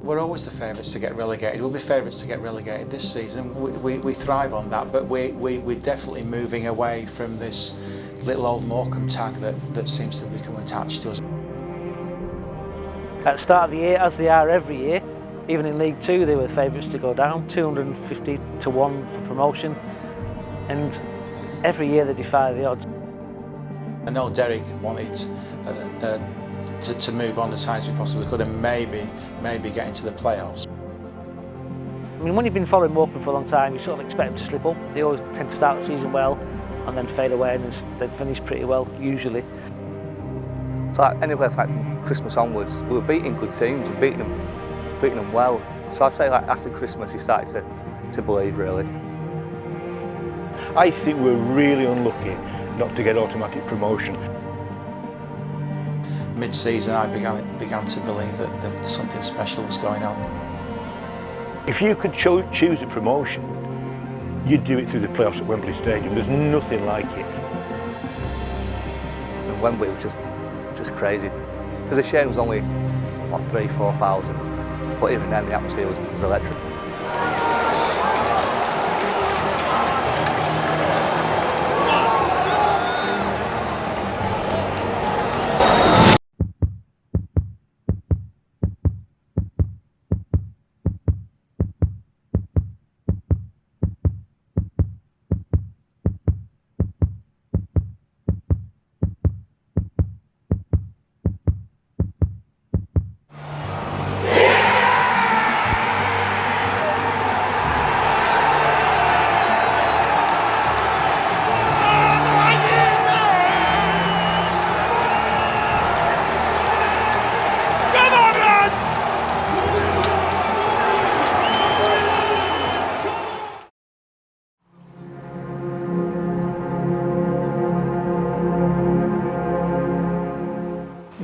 We're always the favourites to get relegated. We'll be favourites to get relegated this season. We thrive on that, but we're definitely moving away from this little old Morecambe tag that seems to become attached to us. At the start of the year, as they are every year, even in League Two, they were favourites to go down, 250 to 1 for promotion, and every year they defy the odds. I know Derek wanted to move on as high as we possibly could and maybe get into the playoffs. I mean, when you've been following Morecambe for a long time, you sort of expect them to slip up. They always tend to start the season well and then fade away and then finish pretty well, usually. So anywhere from Christmas onwards, we were beating good teams and beating them well. So I'd say after Christmas, he started to believe, really. I think we're really unlucky not to get automatic promotion. Mid-season, I began to believe that something special was going on. If you could choose a promotion, you'd do it through the playoffs at Wembley Stadium. There's nothing like it. And Wembley was just crazy. It was a shame it was only, what, 3,000–4,000, but even then the atmosphere was electric.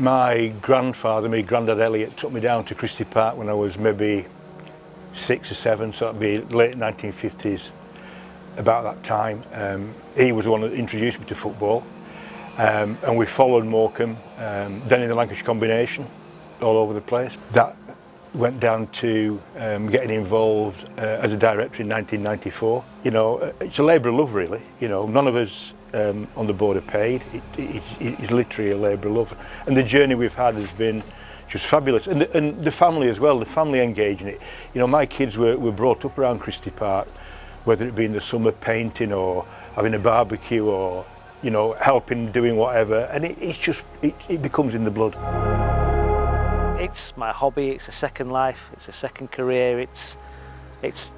My grandfather, my granddad Elliot, took me down to Christie Park when I was maybe 6 or 7, so it'd be late 1950s, about that time. He was the one that introduced me to football, and we followed Morecambe, then in the Lancashire combination, all over the place. That went down to getting involved as a director in 1994. You know, it's a labour of love, really. You know, none of us on the board are paid. It's literally a labour of love, and the journey we've had has been just fabulous. And the family as well, the family engaged in it. You know, my kids were brought up around Christie Park, whether it be in the summer painting or having a barbecue or, you know, helping, doing whatever, and it becomes in the blood. It's my hobby, it's a second life, it's a second career, it's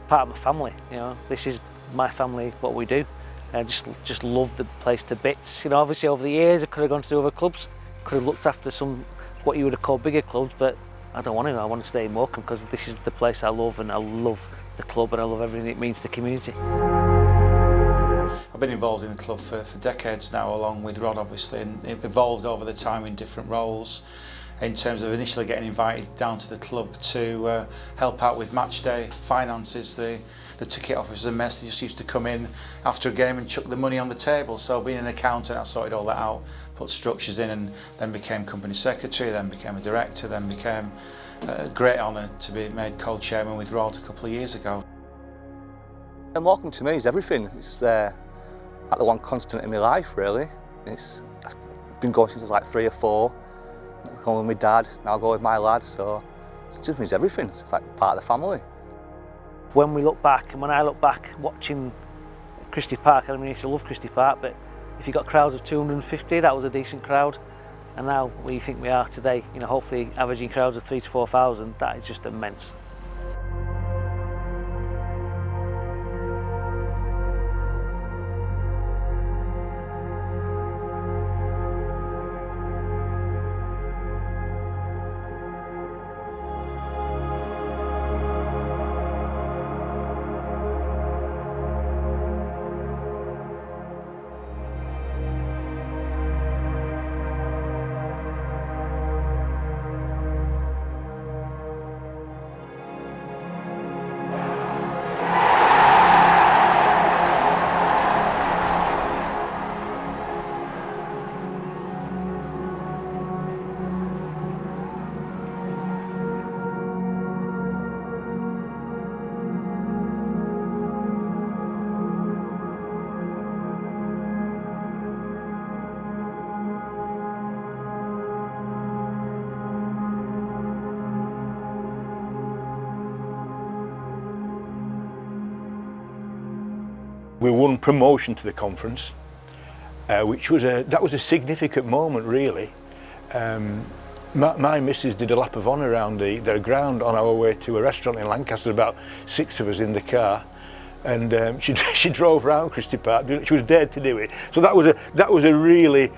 part of my family, you know. This is my family, what we do. I just love the place to bits. You know, obviously over the years I could have gone to other clubs, could have looked after some, what you would have called bigger clubs, but I don't want to. I want to stay in Morecambe because this is the place I love, and I love the club and I love everything it means to the community. I've been involved in the club for decades now, along with Rod obviously, and it evolved over the time in different roles, in terms of initially getting invited down to the club to help out with match day finances. The ticket officers and mess just used to come in after a game and chuck the money on the table. So being an accountant, I sorted all that out, put structures in, and then became company secretary, then became a director, then became a great honour to be made co-chairman with Rod a couple of years ago. And Morecambe to me is everything. It's like the one constant in my life, really. I've been going since I was like 3 or 4. I'm going with my dad, now I go with my lads, so it just means everything. It's like part of the family. When we look back, and when I look back watching Christie Park, I mean, I used to love Christie Park, but if you got crowds of 250, that was a decent crowd. And now, where you think we are today, you know, hopefully averaging crowds of 3,000 to 4,000, that is just immense. We won promotion to the conference, which was a significant moment really. My missus did a lap of honour around the ground on our way to a restaurant in Lancaster, about 6 of us in the car, and she drove around Christie Park. She was dared to do it. So that was a really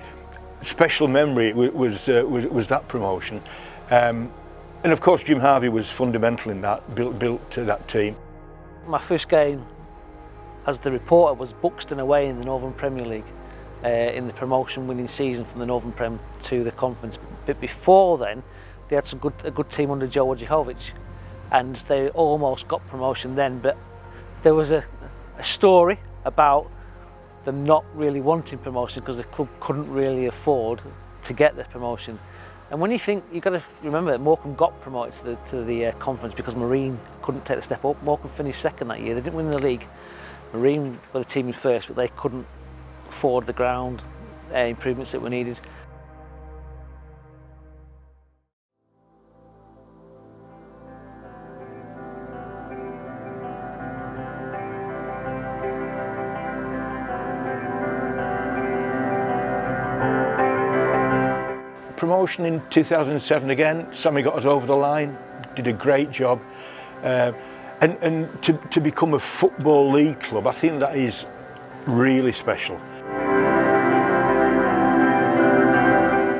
special memory. Was that promotion, and of course Jim Harvey was fundamental in that, built to that team. My first game as the reporter was Buxton away in the Northern Premier League. In the promotion winning season from the Northern Prem to the conference. But before then, they had a good team under Joe Wojciechowicz, and they almost got promotion then, but there was a story about them not really wanting promotion because the club couldn't really afford to get the promotion. And when you think, you've got to remember that Morecambe got promoted to the conference because Marine couldn't take the step up. Morecambe finished second that year. They didn't win the league. Marine were the team in first, but they couldn't afford the ground improvements that were needed. Promotion in 2007 again. Sammy got us over the line, did a great job, and to become a Football League club, I think that is really special.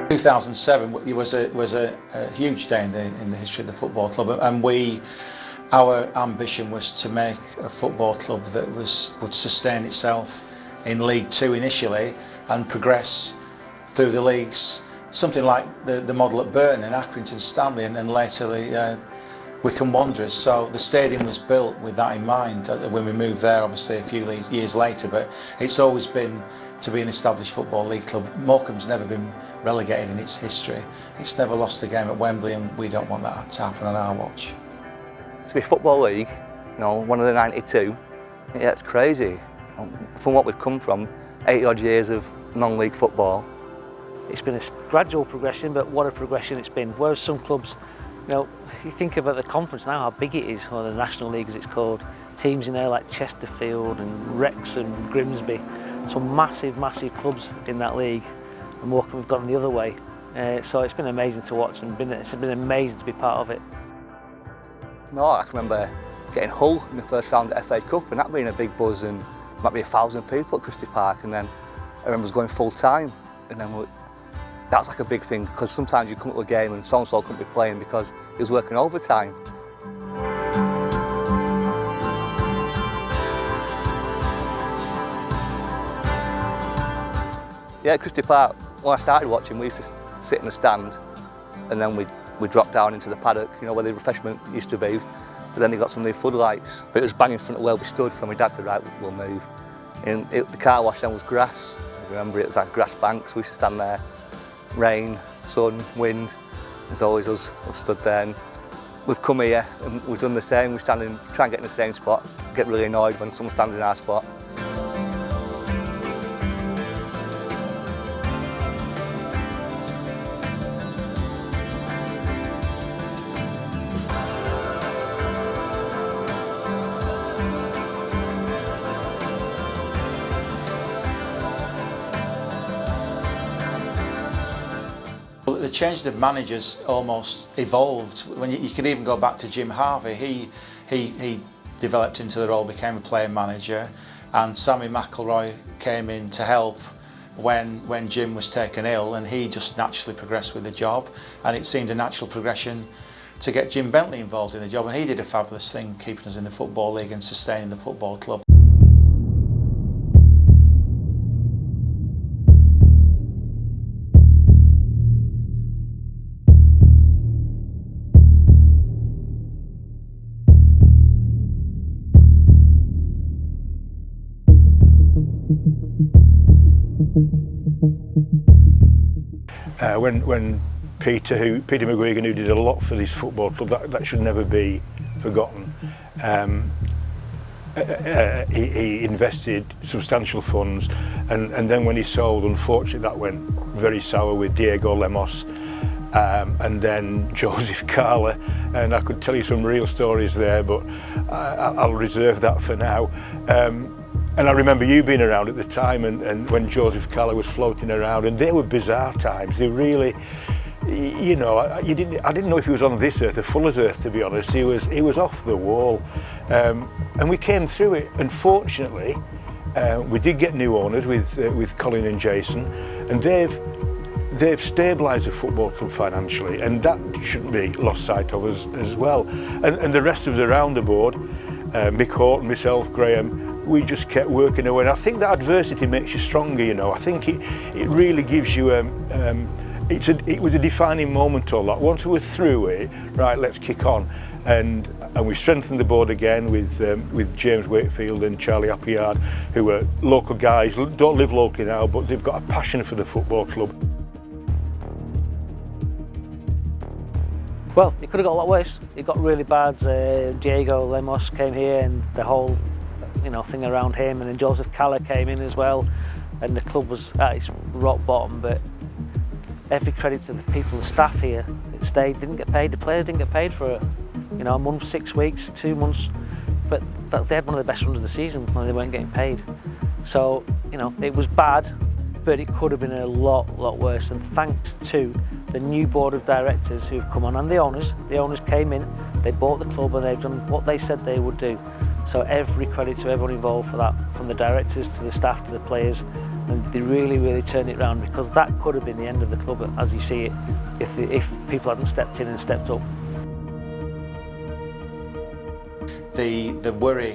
2007 was a huge day in the history of the football club, and our ambition was to make a football club that would sustain itself in League Two initially and progress through the leagues, something like the model at Burton and Accrington Stanley, and then later the Wycombe Wanderers. So the stadium was built with that in mind when we moved there, obviously a few years later, but it's always been to be an established Football League club. Morecambe's never been relegated in its history. It's never lost a game at Wembley, and we don't want that to happen on our watch. To be Football League, one of the 92, yeah, it's crazy. From what we've come from, 80 odd years of non-league football. It's been a gradual progression, but what a progression it's been. Whereas some clubs, you think about the conference now, how big it is, or the National League as it's called. Teams in there like Chesterfield and Wrexham, Grimsby, some massive, massive clubs in that league. And Morecambe have gone the other way. So it's been amazing to watch, and it's been amazing to be part of it. No, I can remember getting Hull in the first round at FA Cup, and that being a big buzz, and there might be 1,000 people at Christie Park, and then I remember us going full time, and then that was like a big thing, because sometimes you come up to a game and so-and-so couldn't be playing because he was working overtime. Yeah, at Christie Park, when I started watching, we used to sit in the stand, and then we dropped down into the paddock, where the refreshment used to be, but then they got some new floodlights. But it was bang in front of where we stood, so my dad said, right, we'll move. And the car wash then was grass. I remember it was like grass banks, we used to stand there. Rain, sun, wind, there's always us stood there. And we've come here and we've done the same. We try and get in the same spot, get really annoyed when someone stands in our spot. The change of managers almost evolved. When you could even go back to Jim Harvey, he developed into the role, became a player manager, and Sammy McIlroy came in to help when Jim was taken ill, and he just naturally progressed with the job, and it seemed a natural progression to get Jim Bentley involved in the job, and he did a fabulous thing keeping us in the Football League and sustaining the football club. When Peter McGuigan, who did a lot for this football club, that should never be forgotten. He invested substantial funds, and then when he sold, unfortunately that went very sour with Diego Lemos, and then Joseph Carla, and I could tell you some real stories there, but I'll reserve that for now. And I remember you being around at the time, and when Joseph Calla was floating around, and they were bizarre times. They really, you know, I didn't know if he was on this earth or Fuller's earth, to be honest. He was off the wall, and we came through it. And fortunately, we did get new owners with Colin and Jason, and they've stabilised the football club financially, and that shouldn't be lost sight of as well. And the rest of us around the board, Mick Horton, myself, Graham, we just kept working away. And I think that adversity makes you stronger, you know. I think it really gives you, it was a defining moment all that. Once we were through it, right, let's kick on. And we strengthened the board again with James Wakefield and Charlie Appleyard, who are local guys, don't live locally now, but they've got a passion for the football club. Well, it could have got a lot worse. It got really bad. Diego Lemos came here, and the whole, you know, thing around him, and then Joseph Calla came in as well, and the club was at its rock bottom. But every credit to the people, the staff here that stayed, didn't get paid. The players didn't get paid for, you know, a month, 6 weeks, 2 months, but they had one of the best runs of the season when they weren't getting paid. So, you know, it was bad, but it could have been a lot worse. And thanks to the new board of directors who've come on, and the owners came in, they bought the club, and they've done what they said they would do. So every credit to everyone involved for that, from the directors to the staff to the players, and they really turned it around, because that could have been the end of the club as you see it if people hadn't stepped in and stepped up. The worry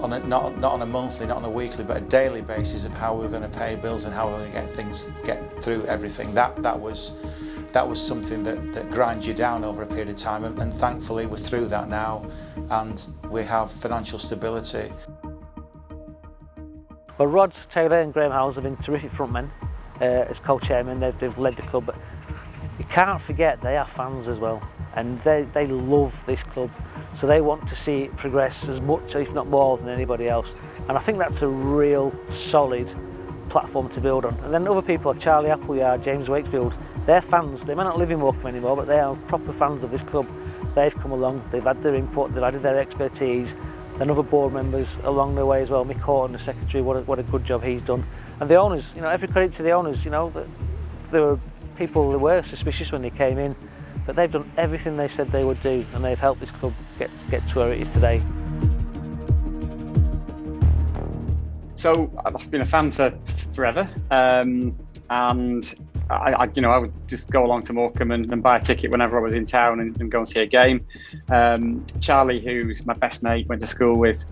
on a, not on a monthly, not on a weekly, but a daily basis of how we were going to pay bills and how we were going to get through everything. That was something that grinds you down over a period of time, and thankfully we're through that now, and we have financial stability. Well, Rod Taylor and Graham Howells have been terrific frontmen as co-chairmen. They've led the club, but you can't forget they are fans as well, and they love this club, so they want to see it progress as much, if not more, than anybody else. And I think that's a real solid platform to build on. And then other people, Charlie Appleyard, James Wakefield, they're fans. They might not live in Morecambe anymore, but they are proper fans of this club. They've come along, they've had their input, they've added their expertise, and other board members along the way as well. Mick Horton, the secretary, what a good job he's done. And the owners, you know, every credit to the owners. You know, there were people that were suspicious when they came in, but they've done everything they said they would do, and they've helped this club get to where it is today. So I've been a fan for forever, and I would just go along to Morecambe and buy a ticket whenever I was in town and go and see a game. Charlie, who's my best mate, went to school with,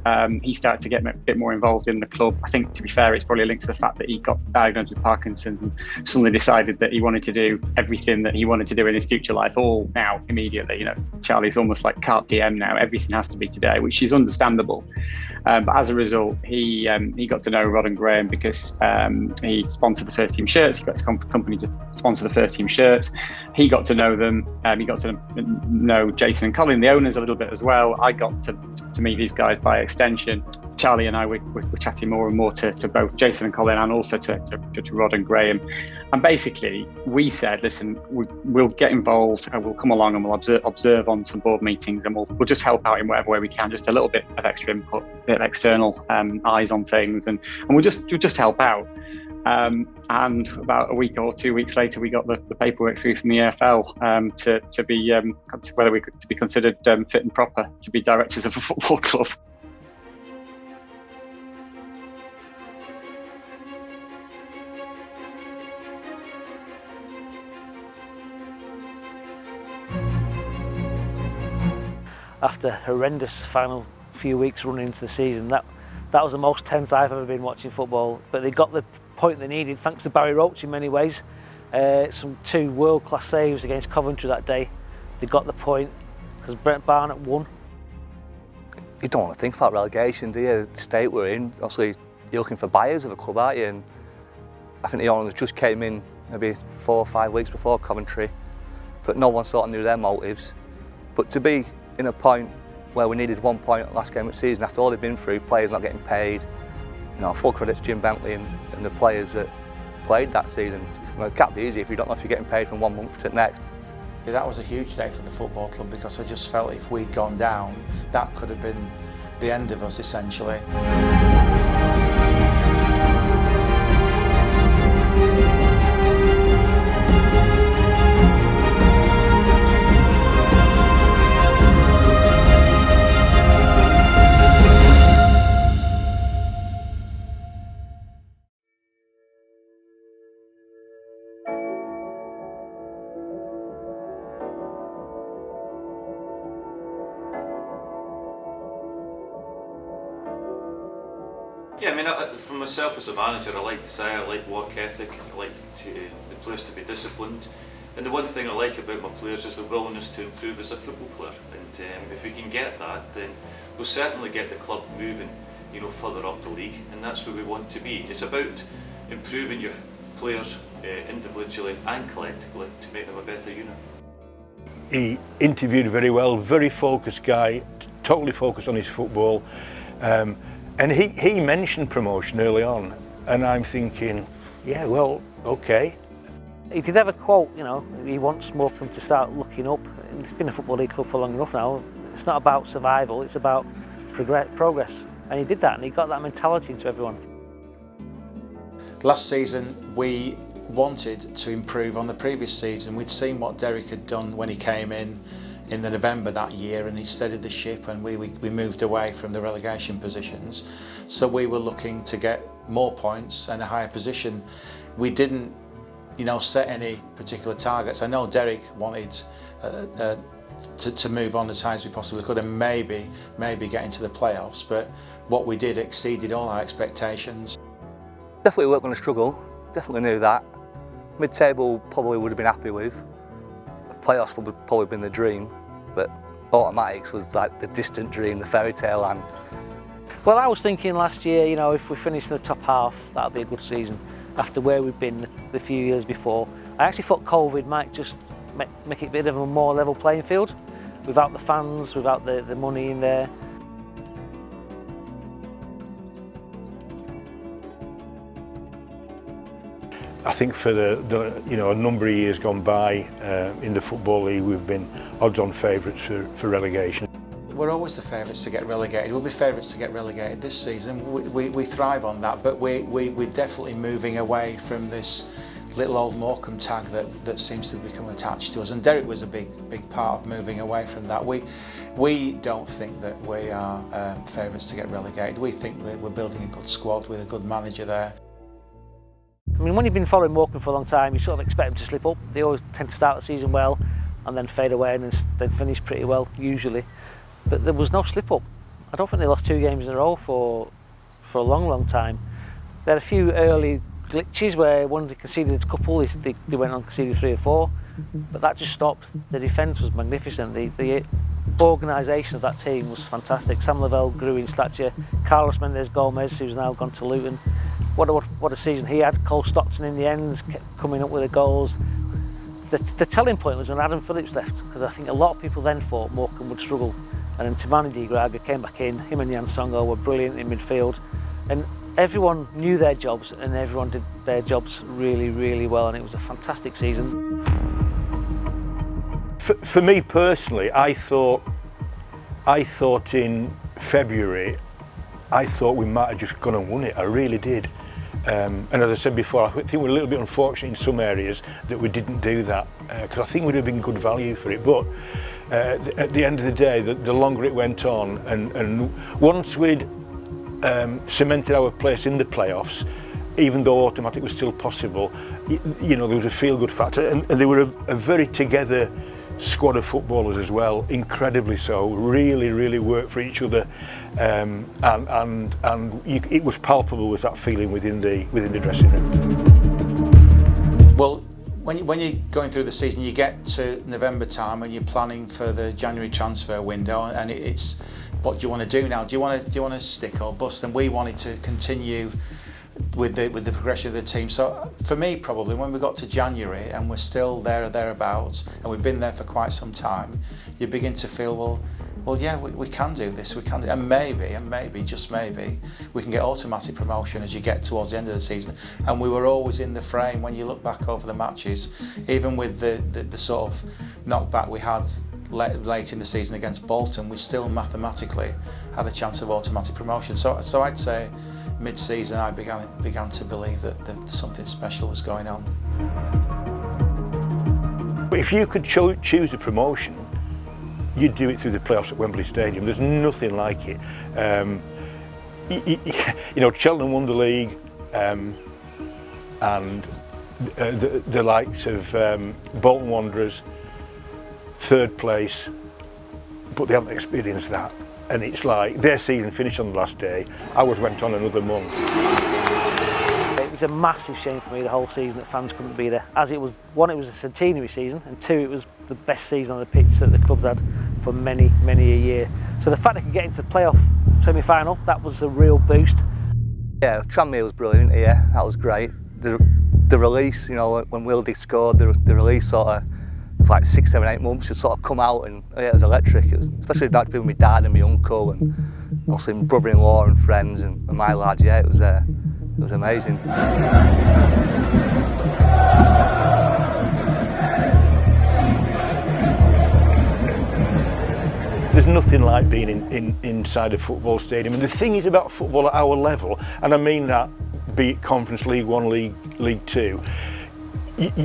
he started to get a bit more involved in the club. I think, to be fair, it's probably linked to the fact that he got diagnosed with Parkinson's and suddenly decided that he wanted to do everything that he wanted to do in his future life, all now, immediately. You know, Charlie's almost like carpe diem now. Everything has to be today, which is understandable. But as a result, he got to know Rod and Graham because he sponsored the first team shirts. He got his company to sponsor the first team shirts. He got to know them. He got to know Jason and Colin, the owners, a little bit as well. I got to meet these guys by extension. Charlie and I were chatting more and more to both Jason and Colin, and also to Rod and Graham. And basically, we said, listen, we'll get involved, and we'll come along and we'll observe on some board meetings, and we'll just help out in whatever way we can, just a little bit of extra input, a bit of external eyes on things, and we'll just help out. And about a week or 2 weeks later, we got the paperwork through from the EFL to be whether we could be considered fit and proper to be directors of a football club. After a horrendous final few weeks running into the season, that was the most tense I've ever been watching football. But they got the point they needed, thanks to Barry Roach in many ways. Some 2 world-class saves against Coventry that day. They got the point because Brent Barnett won. You don't want to think about relegation, do you? The state we're in, obviously you're looking for buyers of the club, aren't you? And I think the owners just came in maybe 4 or 5 weeks before Coventry, but no one sort of knew their motives. But to be in a point where we needed 1 point last game of the season after all they've been through, players not getting paid, you know, full credit to Jim Bentley and the players that played that season. It can't be easy if you don't know if you're getting paid from 1 month to the next. That was a huge day for the football club, because I just felt if we'd gone down, that could have been the end of us essentially. Yeah, I mean, for myself as a manager, I like to say I like work ethic, I like the players to be disciplined, and the one thing I like about my players is the willingness to improve as a football player, and if we can get that, then we'll certainly get the club moving, you know, further up the league, and that's where we want to be. It's about improving your players individually and collectively to make them a better unit. He interviewed very well, very focused guy, totally focused on his football. And he mentioned promotion early on, and I'm thinking, yeah, well, okay. He did have a quote, you know, he wants Morecambe to start looking up. It's been a Football League club for long enough now. It's not about survival, it's about progress. And he did that, and he got that mentality into everyone. Last season, we wanted to improve on the previous season. We'd seen what Derek had done when he came in the November that year, and he steadied the ship, and we moved away from the relegation positions. So we were looking to get more points and a higher position. We didn't, you know, set any particular targets. I know Derek wanted to move on as high as we possibly could and maybe get into the playoffs, but what we did exceeded all our expectations. Definitely weren't going to struggle, definitely knew that. Mid-table probably would have been happy with. Playoffs would have probably been the dream, but automatics was like the distant dream, the fairy tale land. Well, I was thinking last year, you know, if we finished in the top half, that would be a good season after where we've been the few years before. I actually thought COVID might just make it a bit of a more level playing field, without the fans, without the money in there. I think for the you know, a number of years gone by in the Football League, we've been odds-on favourites for relegation. We're always the favourites to get relegated. We'll be favourites to get relegated this season. We thrive on that, but we're definitely moving away from this little old Morecambe tag that seems to become attached to us. And Derek was a big part of moving away from that. We don't think that we are favourites to get relegated. We think we're building a good squad with a good manager there. I mean, when you've been following Morecambe for a long time, you sort of expect them to slip up. They always tend to start the season well and then fade away and then finish pretty well, usually. But there was no slip up. I don't think they lost 2 games in a row for a long time. They had a few early glitches where one they conceded a couple, they went on and conceded 3 or 4, but that just stopped. The defence was magnificent. The organisation of that team was fantastic. Sam Lavelle grew in stature. Carlos Mendes Gomez, who's now gone to Luton, what a season he had. Cole Stockton in the end kept coming up with the goals. The telling point was when Adam Phillips left, because I think a lot of people then thought Morecambe would struggle, and then Timani Digraga came back in. Him and Jan Songo were brilliant in midfield, and everyone knew their jobs and everyone did their jobs really well, and it was a fantastic season. For me personally, I thought in February, I thought we might have just gone and won it. I really did. And as I said before, I think we're a little bit unfortunate in some areas that we didn't do that, because I think we'd have been good value for it. But at the end of the day, the longer it went on, and once we'd cemented our place in the playoffs, even though automatic was still possible, you know, there was a feel-good factor, and they were a very together squad of footballers as well, incredibly so. Really worked for each other, and it was palpable, was that feeling within the dressing room. Well, when you're going through the season, you get to November time and you're planning for the January transfer window, and it's what do you want to do now? Do you want to stick or bust? And we wanted to continue with the progression of the team. So for me, probably when we got to January and we're still there or thereabouts, and we've been there for quite some time, you begin to feel, well, yeah, we can do this, we can do, and maybe, just maybe, we can get automatic promotion as you get towards the end of the season. And we were always in the frame when you look back over the matches, even with the sort of knockback we had late in the season against Bolton, we still mathematically had a chance of automatic promotion. So I'd say mid-season I began to believe that something special was going on. If you could choose a promotion, you'd do it through the playoffs at Wembley Stadium. There's nothing like it. You know, Cheltenham won the league, and the likes of Bolton Wanderers, third place, but they haven't experienced that. And it's like their season finished on the last day. Ours went on another month. It was a massive shame for me the whole season that fans couldn't be there. As it was, one, it was a centenary season, and two, it was the best season on the pitch that the club's had for many, many a year. So the fact they could get into the playoff semi-final, that was a real boost. Yeah, Tranmere was brilliant, yeah, that was great. The release, you know, when Wildy scored, the release sort of, for like 6, 7, 8 months, just sort of come out, and yeah, it was electric. It was, especially down to people, my dad and my uncle, and also my brother-in-law and friends, and my lad, yeah, it was amazing. There's nothing like being inside a football stadium, and the thing is about football at our level, and I mean that, be it Conference League 1, League 2,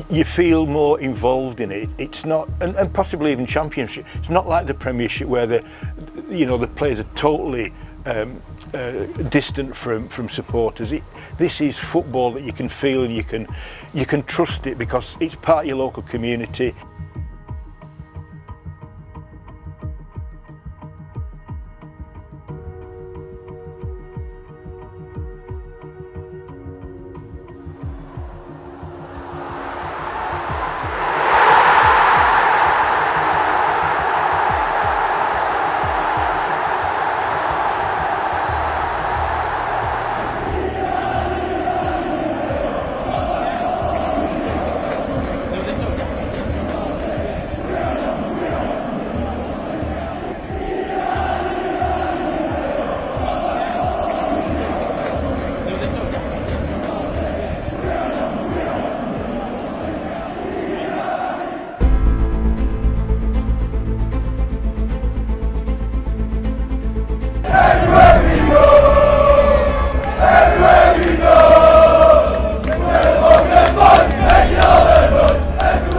you feel more involved in it. It's not, and possibly even Championship. It's not like the Premiership where the players are totally distant from supporters. This is football that you can feel, and you can trust it because it's part of your local community.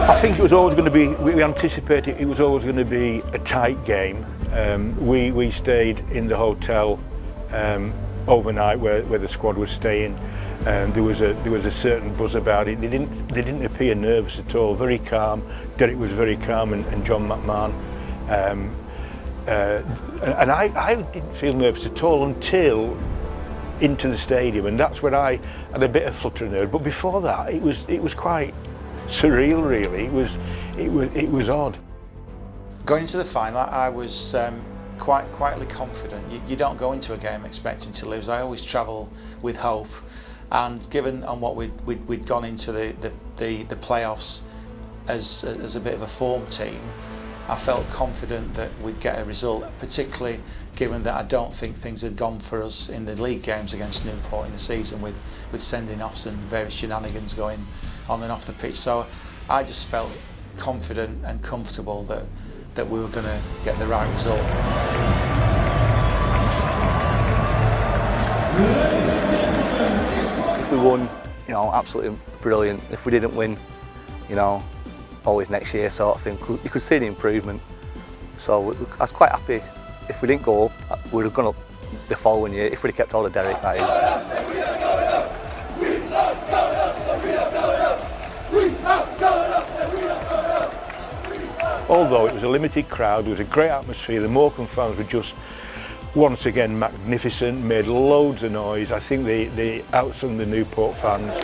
I think it was always going to be, we anticipated it was always going to be a tight game. We stayed in the hotel overnight where the squad was staying. There was a certain buzz about it. They didn't appear nervous at all. Very calm. Derek was very calm, and John McMahon. And I didn't feel nervous at all until into the stadium, and that's when I had a bit of flutter and nerve. But before that, it was quite surreal, really. It was odd. Going into the final, I was quietly confident. You don't go into a game expecting to lose. I always travel with hope, and given on what we'd gone into the playoffs as a bit of a form team, I felt confident that we'd get a result, particularly given that I don't think things had gone for us in the league games against Newport in the season with sending offs and various shenanigans going on and off the pitch. So I just felt confident and comfortable that we were going to get the right result. If we won, you know, absolutely brilliant. If we didn't win, you know, always next year sort of thing. You could see the improvement. So I was quite happy. If we didn't go up, we would have gone up the following year, if we'd have kept hold of Derek, that is. Although it was a limited crowd, there was a great atmosphere. The Morecambe fans were just, once again, magnificent, made loads of noise. I think they outsung the Newport fans.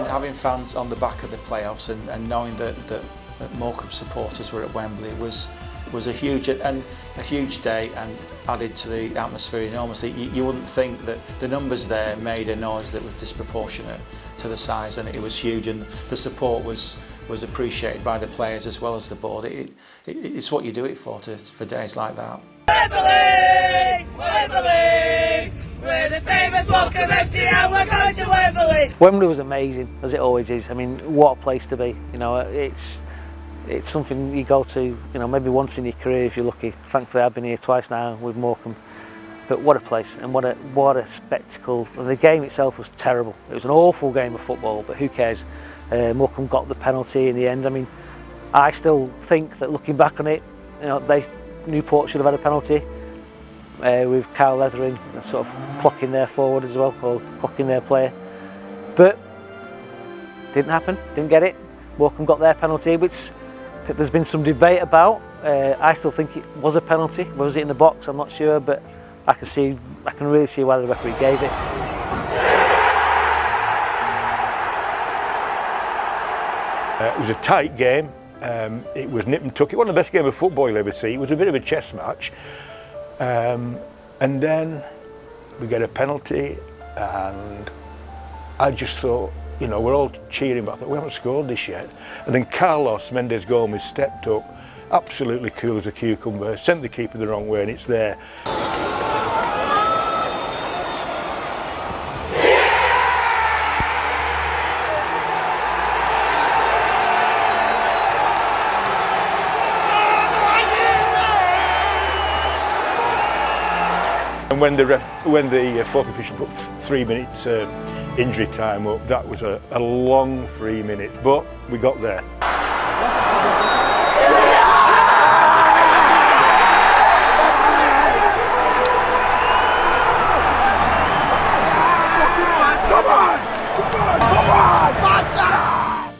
Having fans on the back of the playoffs and knowing that Morecambe supporters were at Wembley was a huge day, and added to the atmosphere enormously. You wouldn't think that the numbers there made a noise that was disproportionate to the size, and it was huge, and the support was appreciated by the players as well as the board. It's what you do it for days like that. Wembley! Wembley! We're the famous Morecambe FC and we're going to Wembley! Wembley was amazing, as it always is. I mean, what a place to be. You know, it's it's something you go to, maybe once in your career if you're lucky. Thankfully I've been here twice now with Morecambe. But what a place, and what a spectacle. And the game itself was terrible. It was an awful game of football, but who cares? Morecambe got the penalty in the end. I mean, I still think that looking back on it, Newport should have had a penalty with Kyle Leathering sort of clocking their forward as well, or clocking their player. But didn't happen, didn't get it. Morecambe got their penalty, which there's been some debate about. I still think it was a penalty. Was it in the box? I'm not sure, but I can really see why the referee gave it. It was a tight game. It was nip and tuck. It wasn't the best game of football you'll ever see. It was a bit of a chess match. And then we get a penalty, and I just thought, we're all cheering, but I thought, we haven't scored this yet. And then Carlos Mendes Gomez stepped up, absolutely cool as a cucumber, sent the keeper the wrong way, and it's there. And when the fourth official put 3 minutes injury time up, that was a long 3 minutes, but we got there.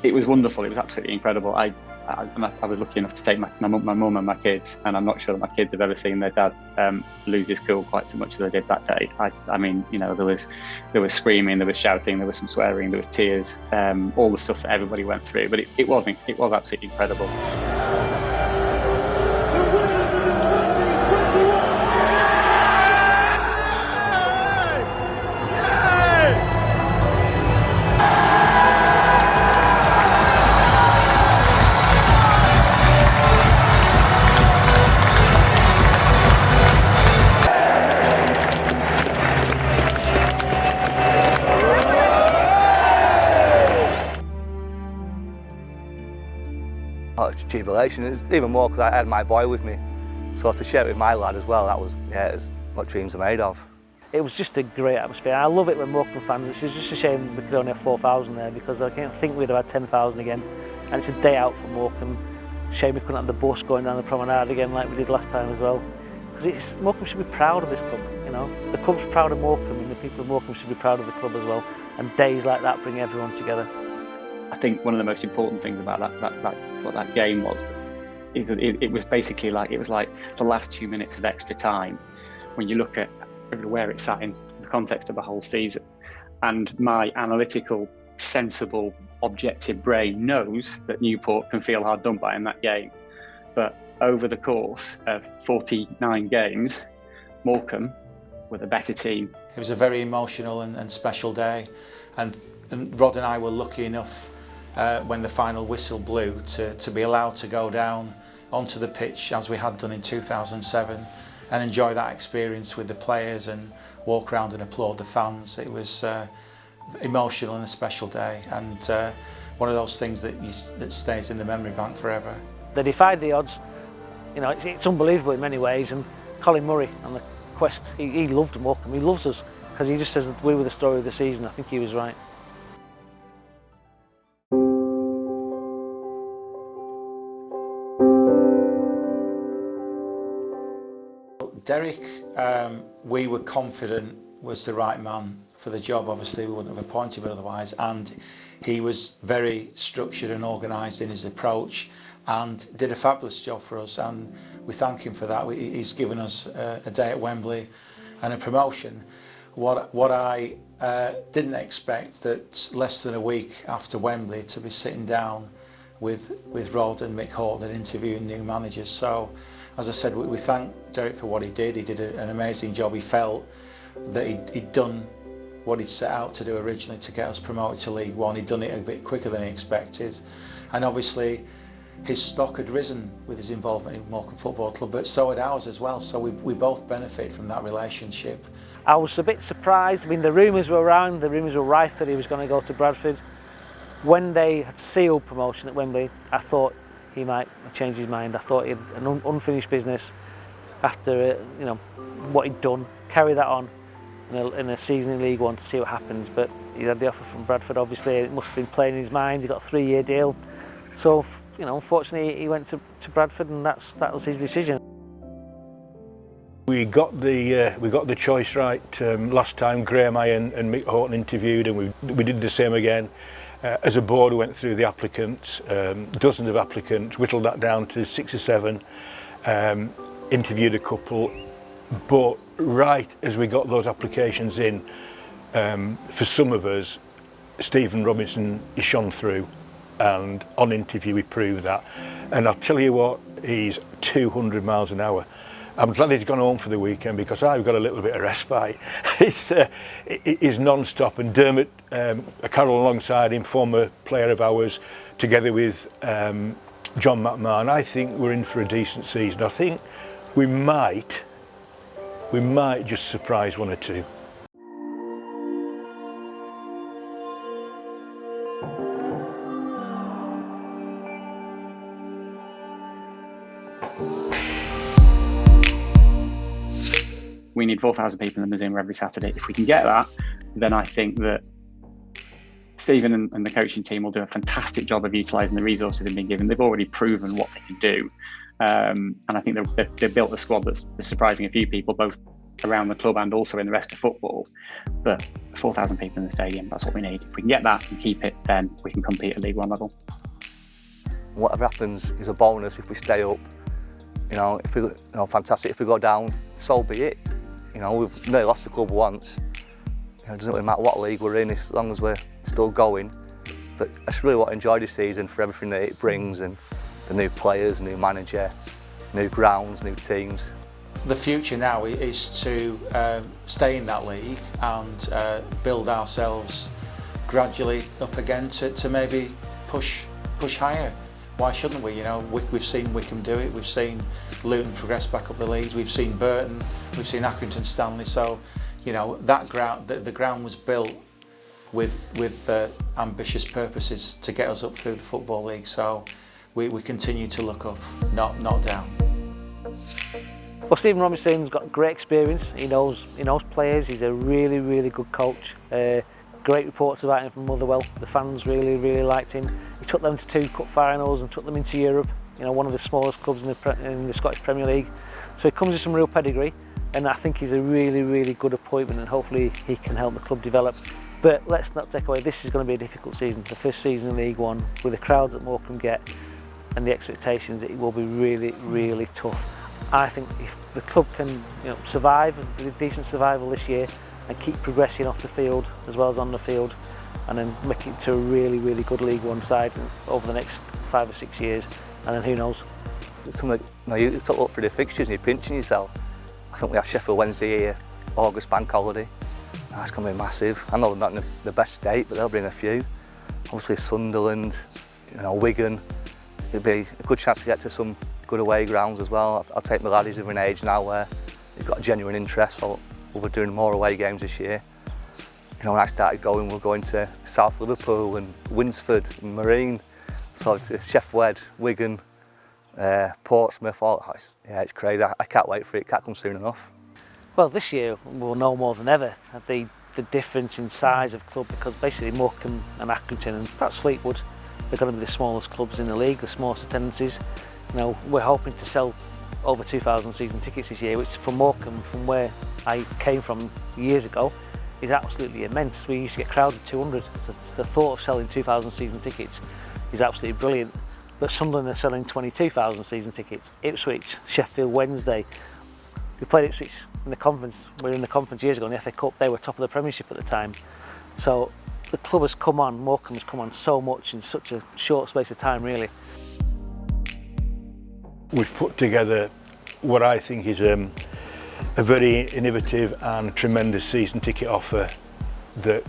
It was wonderful. It was absolutely incredible. I was lucky enough to take my mum and my kids, and I'm not sure that my kids have ever seen their dad lose his cool quite so much as they did that day. I mean, there was screaming, there was shouting, there was some swearing, there was tears, all the stuff that everybody went through. But it was absolutely incredible. Oh, it's jubilation. It's even more because I had my boy with me. So to share it with my lad as well, it's what dreams are made of. It was just a great atmosphere. I love it when Morecambe fans, it's just a shame we could only have 4,000 there, because I can't think we'd have had 10,000 again. And it's a day out for Morecambe. Shame we couldn't have the bus going down the promenade again like we did last time as well. Because Morecambe should be proud of this club, The club's proud of Morecambe, and the people of Morecambe should be proud of the club as well. And days like that bring everyone together. I think one of the most important things about what that game was is that it was basically like the last 2 minutes of extra time when you look at where it's sat in the context of the whole season. And my analytical, sensible, objective brain knows that Newport can feel hard done by in that game. But over the course of 49 games, Morecambe were the better team. It was a very emotional and special day, and Rod and I were lucky enough when the final whistle blew to be allowed to go down onto the pitch as we had done in 2007 and enjoy that experience with the players and walk around and applaud the fans. It was emotional and a special day, and one of those things that stays in the memory bank forever. They defied the odds. It's unbelievable in many ways, and Colin Murray on the quest, he loved Morecambe, he loves us, because he just says that we were the story of the season. I think he was right. Derek, we were confident was the right man for the job. Obviously we wouldn't have appointed him otherwise, and he was very structured and organised in his approach and did a fabulous job for us, and we thank him for that. He's given us a day at Wembley and a promotion. What I didn't expect, that less than a week after Wembley, to be sitting down with Rod and Mick Horton and interviewing new managers. So as I said, we thank Derek for what he did. He did an amazing job. He felt that he'd done what he'd set out to do originally to get us promoted to League One. He'd done it a bit quicker than he expected, and obviously his stock had risen with his involvement in Morecambe Football Club, but so had ours as well, so we both benefit from that relationship. I was a bit surprised. I mean, the rumours were around, the rumours were rife that he was going to go to Bradford. When they had sealed promotion at Wembley, I thought he might change his mind. I thought he had an unfinished business after what he'd done. Carry that on in a season in League One to see what happens. But he had the offer from Bradford. Obviously, it must have been playing in his mind. He got a 3-year deal. So unfortunately, he went to Bradford, and that was his decision. We got the choice right last time. Graham, I and Mick Horton interviewed, and we did the same again. As a board, we went through the applicants, dozens of applicants, whittled that down to 6 or 7, interviewed a couple, but right as we got those applications in, for some of us, Stephen Robinson, he shone through, and on interview he proved that. And I'll tell you what, he's 200 miles an hour. I'm glad he's gone home for the weekend because I've got a little bit of respite. It's non-stop, and Dermot Carroll alongside him, former player of ours, together with John McMahon. I think we're in for a decent season. I think we might just surprise 1 or 2. We need 4,000 people in the museum every Saturday. If we can get that, then I think that Stephen and the coaching team will do a fantastic job of utilising the resources they've been given. They've already proven what they can do. And I think they've built a squad that's surprising a few people, both around the club and also in the rest of football. But 4,000 people in the stadium, that's what we need. If we can get that and keep it, then we can compete at League One level. Whatever happens is a bonus if we stay up. If we, fantastic. If we go down, so be it. We've nearly lost the club once. It doesn't really matter what league we're in, as long as we're still going. But I just really want to enjoy this season for everything that it brings, and the new players, new manager, new grounds, new teams. The future now is to stay in that league and build ourselves gradually up again to maybe push higher. Why shouldn't we? We've seen Wickham do it. We've seen Luton progress back up the leagues. We've seen Burton. We've seen Accrington Stanley. So, that ground, the ground was built with ambitious purposes to get us up through the Football League. So, we continue to look up, not down. Well, Stephen Robinson's got great experience. He knows players. He's a really, really good coach. Great reports about him from Motherwell. The fans really, really liked him. He took them to 2 cup finals and took them into Europe. One of the smallest clubs in the Scottish Premier League. So he comes with some real pedigree, and I think he's a really, really good appointment, and hopefully he can help the club develop. But let's not take away, this is going to be a difficult season. The first season in League One, with the crowds that Morecambe get and the expectations, it will be really, really tough. I think if the club can survive, do a decent survival this year, and keep progressing off the field as well as on the field, and then make it to a really, really good League One side over the next 5 or 6 years, and then who knows. It's something you sort of look through the fixtures and you're pinching yourself. I think we have Sheffield Wednesday here, August bank holiday. That's going to be massive. I know they're not in the best state, but they'll bring a few. Obviously Sunderland, Wigan. It'll be a good chance to get to some good away grounds as well. I'll take my laddies of an age now where they've got a genuine interest. So we're doing more away games this year. When I started going, we were going to South Liverpool and Winsford and Marine. So to Sheffield Wednesday, Wigan, Portsmouth. It's crazy. I can't wait for it. It can't come soon enough. Well, this year we'll know more than ever the difference in size of club, because basically Morecambe and Accrington and perhaps Fleetwood, they're going to be the smallest clubs in the league, the smallest attendances. We're hoping to sell over 2,000 season tickets this year, which for Morecambe, from where I came from years ago, is absolutely immense. We used to get crowds of 200. So the thought of selling 2,000 season tickets is absolutely brilliant. But Sunderland are selling 22,000 season tickets. Ipswich, Sheffield Wednesday. We played Ipswich in the conference. We were in the conference years ago in the FA Cup. They were top of the Premiership at the time. So the club has come on, Morecambe has come on so much in such a short space of time, really. We've put together what I think is a very innovative and tremendous season ticket offer that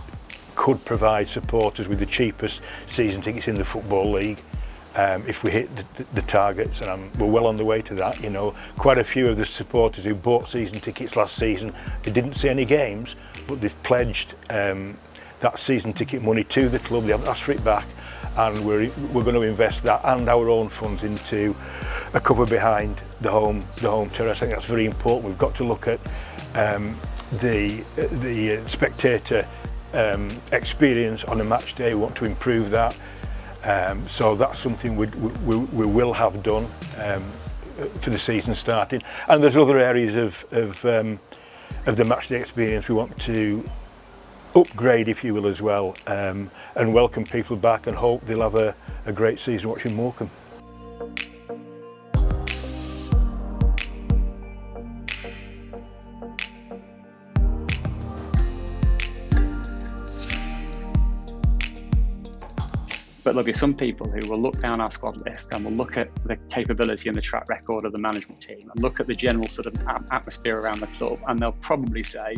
could provide supporters with the cheapest season tickets in the Football League if we hit the targets, and we're well on the way to that. Quite a few of the supporters who bought season tickets last season, they didn't see any games, but they've pledged that season ticket money to the club. They haven't asked for it back, and we're going to invest that and our own funds into a cover behind the home terrace. I think that's very important. We've got to look at the spectator experience on a match day. We want to improve that, so that's something we will have done for the season starting. And there's other areas of the match day experience we want to upgrade, if you will, as well, and welcome people back and hope they'll have a great season watching Morecambe. But there'll be some people who will look down our squad list and will look at the capability and the track record of the management team and look at the general sort of atmosphere around the club, and they'll probably say,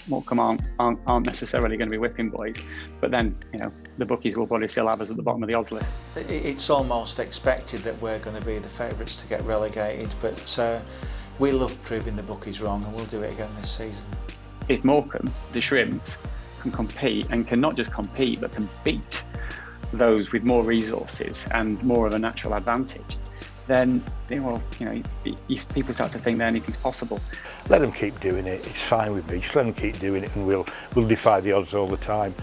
Morecambe aren't necessarily going to be whipping boys, but then, you know, the bookies will probably still have us at the bottom of the odds list. It's almost expected that we're going to be the favourites to get relegated, but we love proving the bookies wrong, and we'll do it again this season. If Morecambe, the Shrimps, can compete, and can not just compete, but can beat those with more resources and more of a natural advantage, then, well, you know, people start to think that anything's possible. Let them keep doing it. It's fine with me. Just let them keep doing it, and we'll defy the odds all the time.